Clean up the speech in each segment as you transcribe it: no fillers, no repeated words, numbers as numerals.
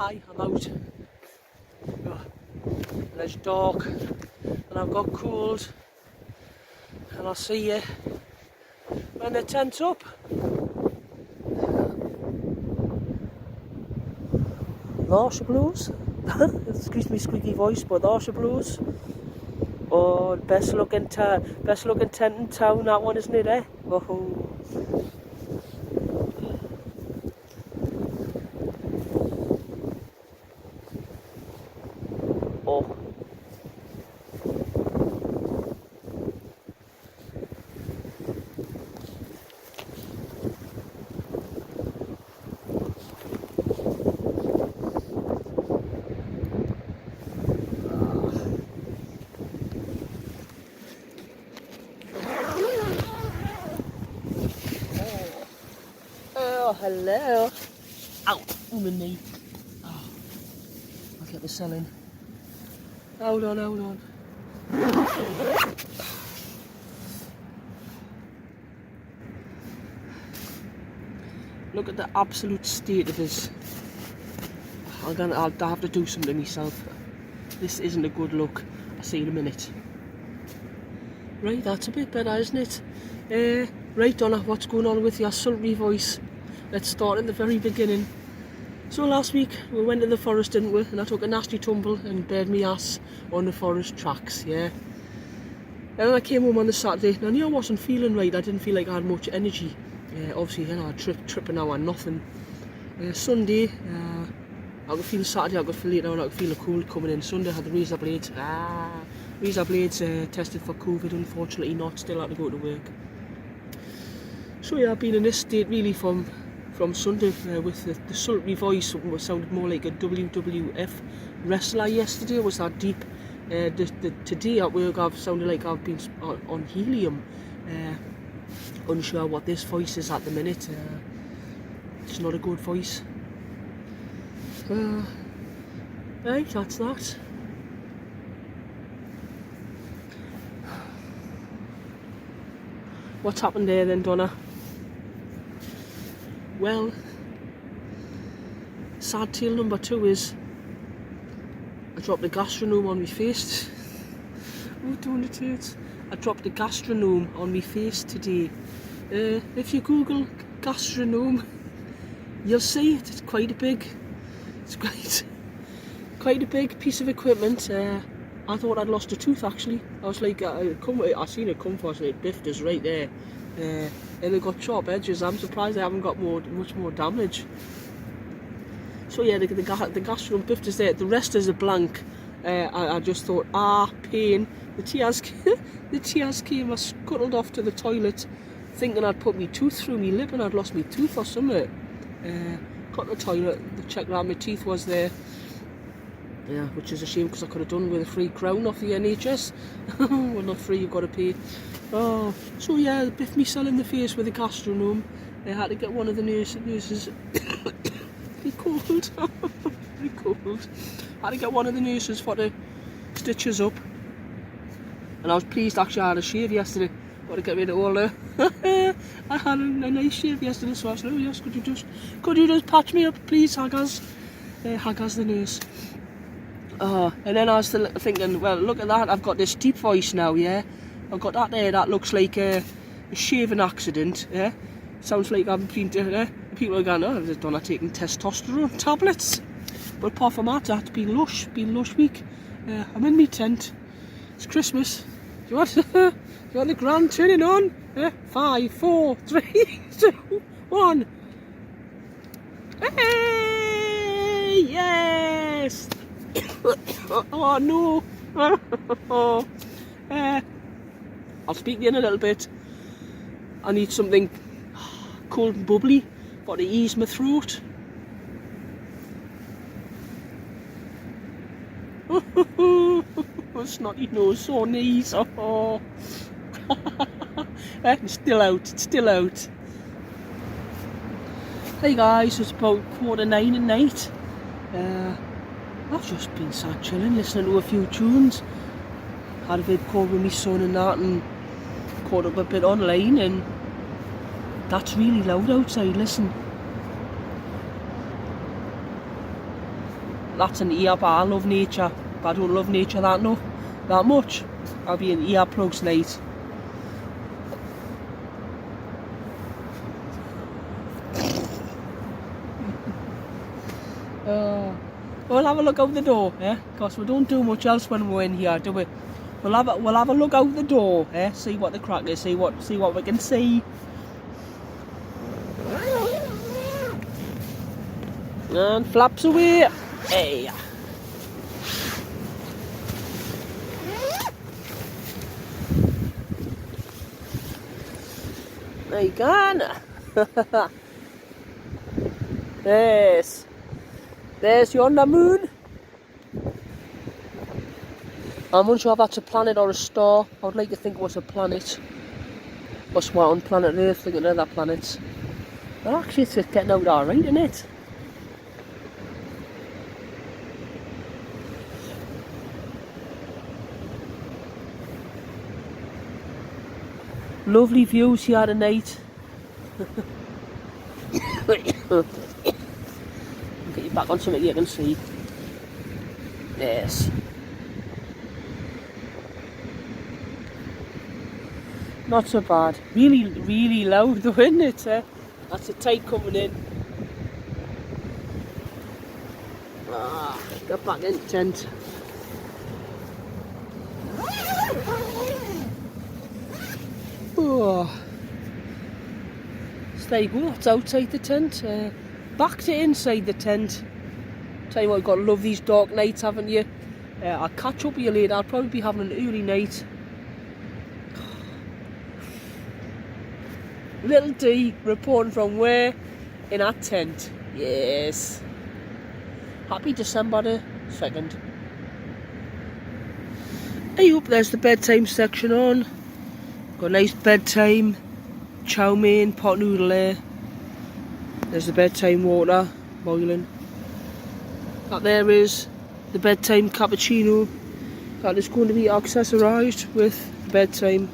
Hi, I'm out. And it's dark and I've got cold, and I'll see you when the tent's up. There's the blues. Excuse me squeaky voice, but there's the blues. Oh, best looking tent in town, that one, isn't it, eh? Oh. Oh. Oh, hello. Ow, my knee. Oh, I'll get the cell in. Hold on. Look at the absolute state of this. I'll have to do something myself. This isn't a good look. I'll see you in a minute. Right, that's a bit better, isn't it? Right, Donna, what's going on with your sultry voice? Let's start at the very beginning. So last week we went to the forest, didn't we? And I took a nasty tumble and bared me ass on the forest tracks, yeah. And then I came home on the Saturday, and I knew I wasn't feeling right. I didn't feel like I had much energy. Obviously, you know, I tripping now and nothing. Sunday, I could feel Saturday, I could feel later on, I could feel a cold coming in. Sunday I had the razor blades. Razor blades tested for COVID, unfortunately not, still had to go to work. So yeah, I've been in this state really from Sunday with the sultry voice. It sounded more like a WWF wrestler yesterday. It was that deep. Today at work I've sounded like I've been on helium. Unsure what this voice is at the minute. It's not a good voice. Right, that's that. What's happened there then, Donna? Well, sad tale number 2 is I dropped the gastronome on my face. Oh, don't it hurt? I dropped the gastronome on my face today. If you Google gastronome, you'll see it. It's quite a big piece of equipment. I thought I'd lost a tooth actually. I was like, I seen it come for us and it biffed us right there. And it got sharp edges. I'm surprised I haven't got much more damage. So yeah, the gastronome biffed us there. The rest is a blank. I just thought, pain. The tears came. I scuttled off to the toilet, thinking I'd put my tooth through my lip and I'd lost my tooth or something. Got to the toilet, checked out my teeth was there. Yeah, which is a shame because I could have done with a free crown off the NHS. Well, not free, you've got to pay. Oh, so yeah, biffed myself in the face with a gastronome. I had to get one of the nurses. Pretty cold. Pretty cold. I had to get one of the nurses for the stitches up. And I was pleased actually I had a shave yesterday. Got to get rid of all the. I had a nice shave yesterday, so I said, oh yes, could you just patch me up, please, Haggars? Haggars the nurse. And then I was still thinking, well, look at that, I've got this deep voice now, yeah? I've got that there, that looks like a shaving accident, yeah? Sounds like I've been, people are going, oh, I've done taking testosterone tablets. But apart from that, that's been lush week. I'm in my tent. It's Christmas. Do you want the grand turning on? 5, 4, 3, 2, 1. Hey! Yes! Oh no! I'll speak to you in a little bit. I need something cold and bubbly for to ease my throat. Snotty nose, sore knees. Oh. It's still out. Hey guys, it's about 9:15 at night. I've just been sat chilling, listening to a few tunes. Had a bit call with my son and that, and caught up a bit online, and that's really loud outside, listen. that's an ear, but I love nature. But I don't love nature that much. I'll be in earplugs night. We'll have a look out the door, because we don't do much else when we're in here, do we? We'll have a look out the door, see what the crack is, see what we can see. And flaps away. Hey. There you go. There's yonder moon. I'm unsure if that's a planet or a star. I would like to think it was a planet. Us we're on planet Earth looking at other planets. But actually it's getting out alright, isn't it? Lovely views here tonight. Get you back on something you can see. Yes. Not so bad. Really loud though, isn't it? That's the tide coming in. Get back in the tent. Oh. So there you go, that's outside the tent. Back to inside the tent. Tell you what, you've got to love these dark nights, haven't you? I'll catch up with you later. I'll probably be having an early night. Little D reporting from where? In our tent. Yes. Happy December the 2nd. Hey up, there's the bedtime section on. Got a nice bedtime chow mein, pot noodle there. There's the bedtime water boiling. That there is the bedtime cappuccino. That is going to be accessorised with bedtime.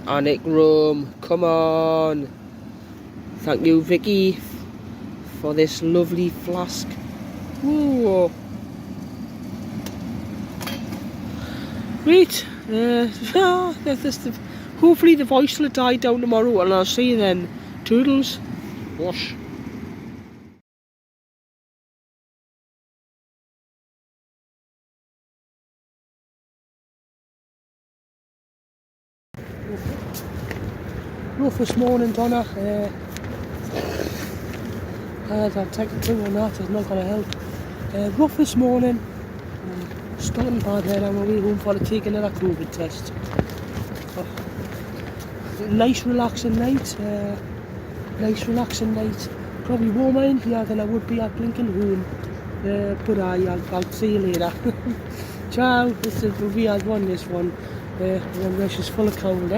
Anic rum, come on. Thank you Vicky for this lovely flask. Whoa. Right, hopefully the voice will die down tomorrow and I'll see you then. Toodles. Wash. Rough this morning, Donna. I'll take the two on that, it's not going to help. Rough this morning. Starting bad head on my way home for to take another COVID test. Nice relaxing night. Probably warmer in here than I would be at blinking home. But I'll see you later. Ciao. This is a weird one, this one. Remember she's full of cold,